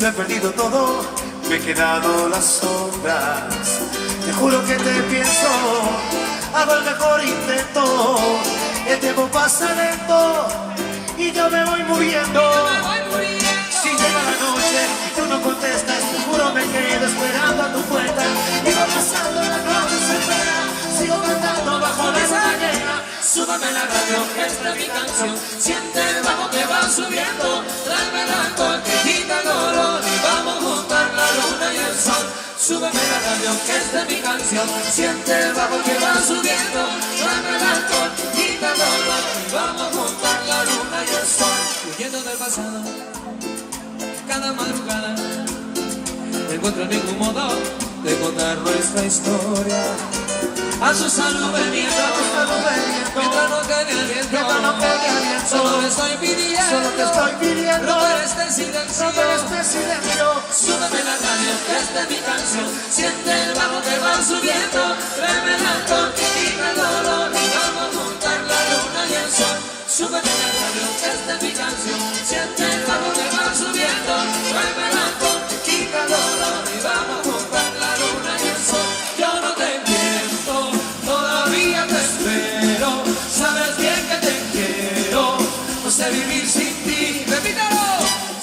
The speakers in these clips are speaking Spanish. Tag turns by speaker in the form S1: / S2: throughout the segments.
S1: lo he perdido todo, me he quedado las sombras. Te juro que te pienso, hago el mejor intento. El tiempo pasa lento y yo me voy muriendo. Si llega la noche y tú no contestas, te juro me quedo esperando a tu puerta. Y va pasando la noche, se espera, sigo cantando bajo la escalera.
S2: Súbame la radio, que esta es mi canción. Siente el bajo que va subiendo. Tráeme el alcohol que quita el dolor y vamos a juntar la luna y el sol. Súbeme la radio, que esta es mi canción. Siente el bajo que va subiendo. Tráeme el alcohol, quita el dolor y vamos a juntar la luna y el sol. Huyendo del pasado, cada madrugada encuentro ningún modo de contar nuestra historia. A su salud bebiendo, mientras no quede aliento, solo te estoy pidiendo, romper este silencio. Súbeme la radio, que esta es mi canción. Siente el bajo que va subiendo. Tráeme el alcohol, quita el dolor y vamos a juntar la luna y el sol. Súbeme la radio, que esta es mi canción. Siente el bajo que va subiendo. Tráeme el alcohol, quita el dolor y vamos a juntar la luna y el sol. Yo no te miento, todavía te espero. Sabes bien que te quiero, no sé vivir sin ti. Repítalo.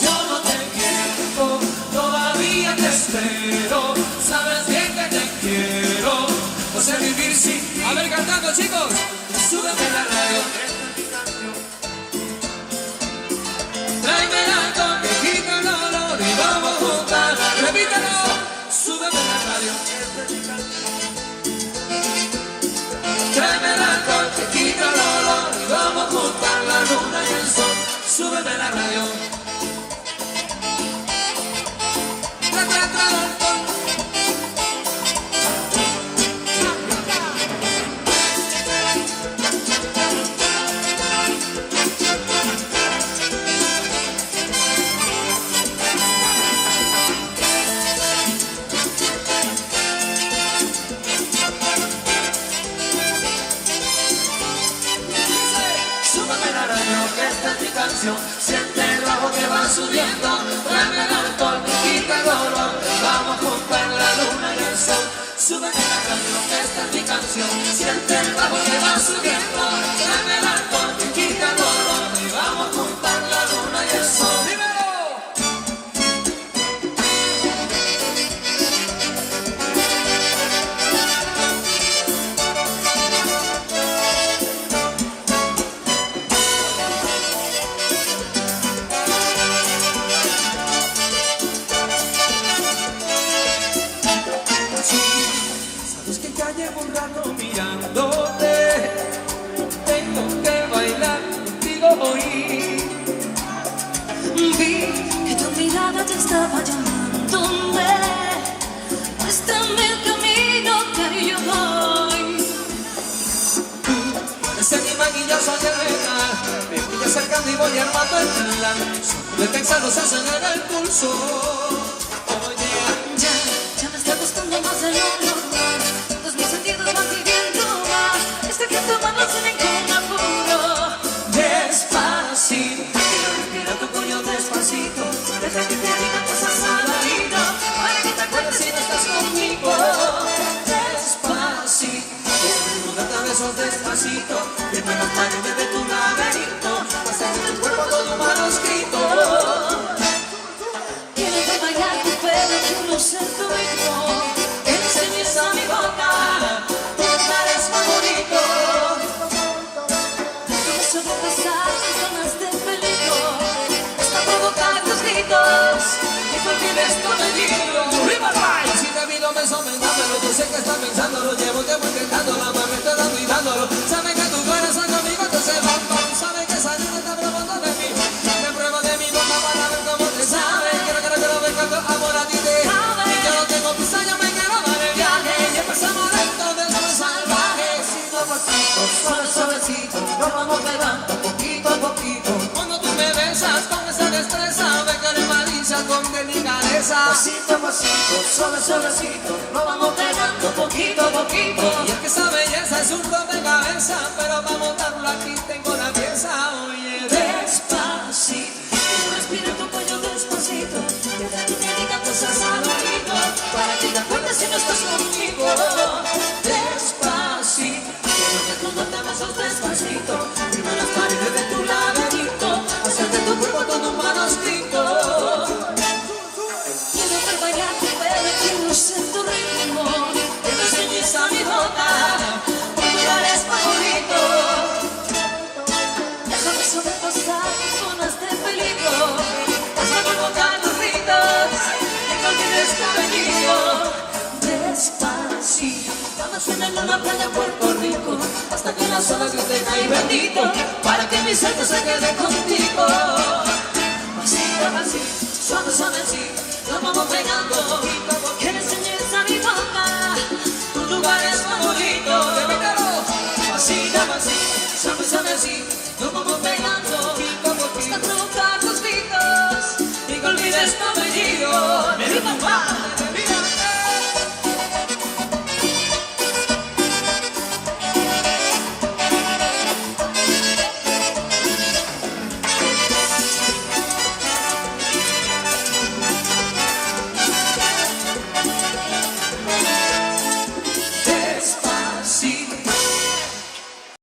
S2: Yo no te miento, todavía te espero. Sabes bien que te quiero, no sé vivir sin ti. A ver, cantando, chicos. Súbeme la radio. Tráeme el alcohol que quita el dolor y vamos a juntar. Repítalo. Súbeme la radio. Tráeme el alcohol que quita el dolor y vamos a juntar la luna y el sol. Súbeme la radio. Siente el bajo que va subiendo. Tráeme el alcohol, quita el dolor. Vamos a juntar la luna y el sol. Súbeme la radio, que esta es mi canción. Siente el bajo que va subiendo. Tráeme el alcohol, quita el dolor y vamos a juntar la luna y el sol. ¡Dímelo! Llevo un rato mirándote, tengo que bailar contigo hoy.
S3: Vi que tu mirada te estaba llamándome. Muéstrame el camino que yo voy.
S2: Puedes ser mi maquillaje de regal, me voy acercando y voy armando el plan. De pensarlo se hacen en el pulso. Oye,
S3: ya me está gustando más de lo normal. Mis sentidos van pidiendo más. Este viento malo sin ningún apuro.
S2: Despacito,
S3: quiero respirar tu cuello despacito. Deja que te diga cosas al oído, para que te acuerdes si no estás conmigo.
S2: Despacito, quiero darte besos despacito. Dime las manos desde tu laberinto, pasar en tu cuerpo todo manuscrito.
S3: Quiero ver bailar tu pelo, tu luz en tu ritmo. Que me enseñes a mi boca.
S2: Esto me digo, si te pido beso, dámelo. Yo sé que estás pensándolo, llevo tiempo intentándolo, me estoy dando y dándolo. Sabe que tu corazón conmigo te se va, sabe que esa luna está probando de mí. Te pruebo de mi boca para ver cómo te sabe. Quiero ver cuánto amor a ti te cabe. Y yo no tengo prisa, yo me quiero dar el viaje. Y empezamos lento de los salvajes.
S3: Pasito a pasito, suavecito, nos vamos pegando poquito a poquito.
S2: Cuando tú me besas con esa destreza, ve que le malicia con delicadeza.
S3: Pasito a pasito, suavecito, nos vamos pegando poquito a poquito.
S2: Y es que esa belleza es un rompecabezas, pero para montarlo aquí tengo la pieza. Oye,
S3: despacito, quiero respirar tu cuello despacito.
S2: que te acuerdes si no estás conmigo. Despacito, quiero que tú no te besos despacito. Firma las paredes de tu laberinto, hacerte tu cuerpo todo un manuscrito.
S3: Quiero ver bailar tu pelo, quiero ser tu ritmo.
S2: Que me enseñes a mi boca tus lugares favoritos.
S3: Déjame sobrepasar zonas de peligro.
S2: Hasta provocar tus gritos y que olvides tu apellido.
S3: Despacito,
S2: Cuando suene en la playa en Puerto Rico, hasta que las olas griten ahí bendito, para que mi ser se quede contigo. Pasito a pasito, suave suavecito, nos vamos pegando.
S3: que me enseñes a mi boca.
S2: Tus lugares favoritos, pasito a pasito, suave suavecito, nos vamos pegando.